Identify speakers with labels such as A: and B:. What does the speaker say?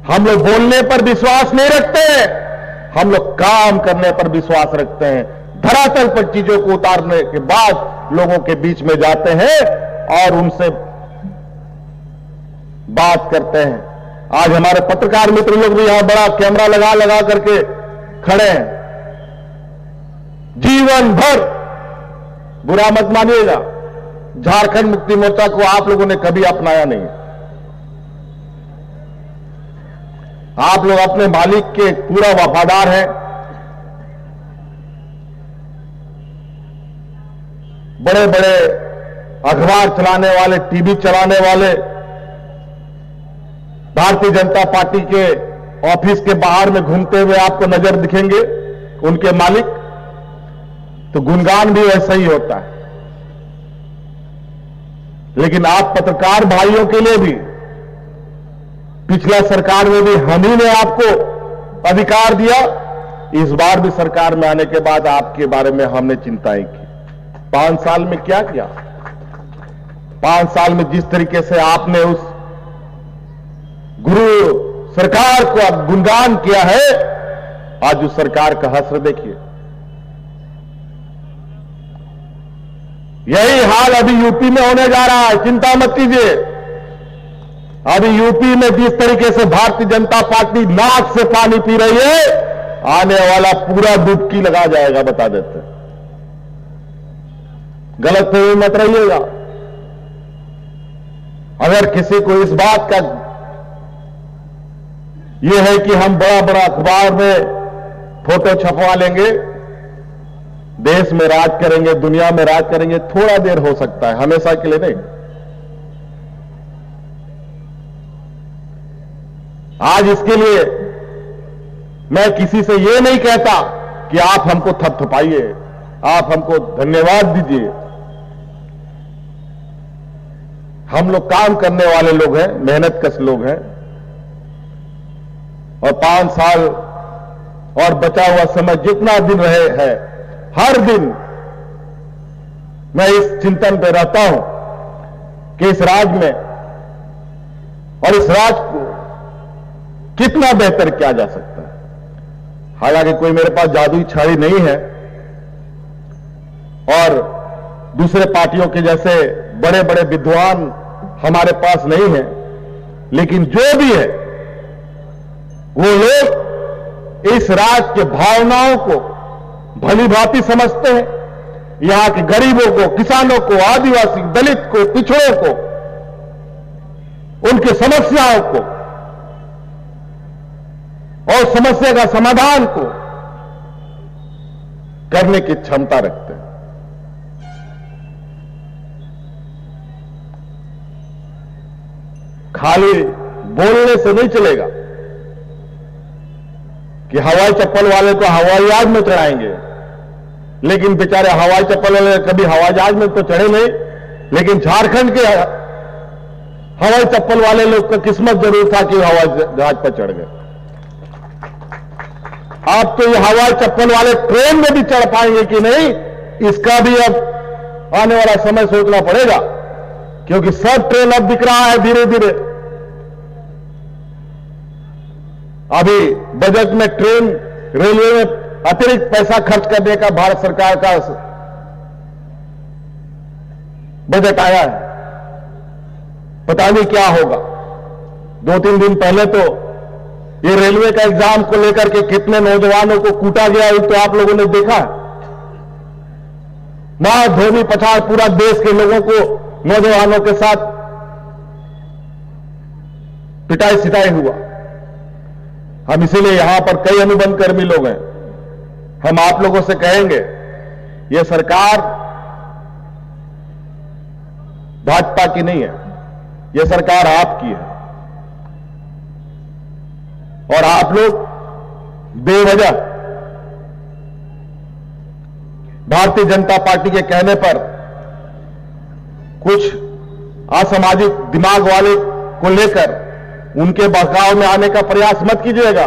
A: हम लोग बोलने पर विश्वास नहीं रखते हैं, हम लोग काम करने पर विश्वास रखते हैं। धरातल पर चीजों को उतारने के बाद लोगों के बीच में जाते हैं और उनसे बात करते हैं। आज हमारे पत्रकार मित्र लोग भी यहां बड़ा कैमरा लगा लगा करके खड़े हैं। जीवन भर, बुरा मत मानिएगा, झारखंड मुक्ति मोर्चा को आप लोगों ने कभी अपनाया नहीं। आप लोग अपने मालिक के पूरा वफादार हैं। बड़े बड़े अखबार चलाने वाले, टीवी चलाने वाले, भारतीय जनता पार्टी के ऑफिस के बाहर में घूमते हुए आपको नजर दिखेंगे उनके मालिक, तो गुणगान भी वैसा ही होता है। लेकिन आप पत्रकार भाइयों के लिए भी पिछला सरकार में भी हम ही ने आपको अधिकार दिया, इस बार भी सरकार में आने के बाद आपके बारे में हमने चिंताएं की। 5 साल में क्या किया? 5 साल में जिस तरीके से आपने उस गुरु सरकार को अब गुणगान किया है, आज उस सरकार का हश्र देखिए। यही हाल अभी यूपी में होने जा रहा है, चिंता मत कीजिए। अभी यूपी में जिस तरीके से भारतीय जनता पार्टी नाक से पानी पी रही है, आने वाला पूरा डुबकी लगा जाएगा, बता देते। गलत फहमी मत रहिएगा। अगर किसी को इस बात का यह है कि हम बड़ा बड़ा अखबार में फोटो छपवा लेंगे, देश में राज करेंगे, दुनिया में राज करेंगे, थोड़ा देर हो सकता है, हमेशा के लिए नहीं। आज इसके लिए मैं किसी से यह नहीं कहता कि आप हमको थपथपाइए, आप हमको धन्यवाद दीजिए। हम लोग काम करने वाले लोग हैं, मेहनत कश लोग हैं, और 5 साल और बचा हुआ समय जितना दिन रहे है, हर दिन मैं इस चिंतन पे रहता हूं कि इस राज्य में और इस राज्य को कितना बेहतर किया जा सकता है। हालांकि कोई मेरे पास जादुई छड़ी नहीं है और दूसरे पार्टियों के जैसे बड़े बड़े विद्वान हमारे पास नहीं है, लेकिन जो भी है वो लोग इस राज्य के भावनाओं को भली भांति समझते हैं। यहां के गरीबों को, किसानों को, आदिवासी, दलित को, पिछड़ों को, उनकी समस्याओं को और समस्या का समाधान को करने की क्षमता रखते हैं। खाली बोलने से नहीं चलेगा कि हवाई चप्पल वाले को हवाई जहाज में चढ़ाएंगे, लेकिन बेचारे हवाई चप्पल वाले कभी हवाई जहाज में तो चढ़े नहीं, लेकिन झारखंड के हवाई चप्पल वाले लोग का किस्मत जरूर था कि हवाई जहाज पर चढ़ गए। अब तो ये हवाई चप्पल वाले ट्रेन में भी चढ़ पाएंगे कि नहीं, इसका भी अब आने वाला समय सोचना पड़ेगा, क्योंकि सब ट्रेन अब बिक रहा है धीरे धीरे। अभी बजट में ट्रेन, रेलवे में अतिरिक्त पैसा खर्च करने का भारत सरकार का बजट आया है। पता नहीं क्या होगा। 2-3 दिन पहले तो ये रेलवे का एग्जाम को लेकर के कितने नौजवानों को कूटा गया, ये तो आप लोगों ने देखा। मां धोनी पछाड़ पूरा देश के लोगों को, नौजवानों के साथ पिटाई सिटाई हुआ। हम इसीलिए यहां पर कई अनुबंध कर्मी लोग हैं, हम आप लोगों से कहेंगे, यह सरकार भाजपा की नहीं है, यह सरकार आपकी है। और आप लोग बेवजह भारतीय जनता पार्टी के कहने पर कुछ असामाजिक दिमाग वाले को लेकर उनके बहकाव में आने का प्रयास मत कीजिएगा।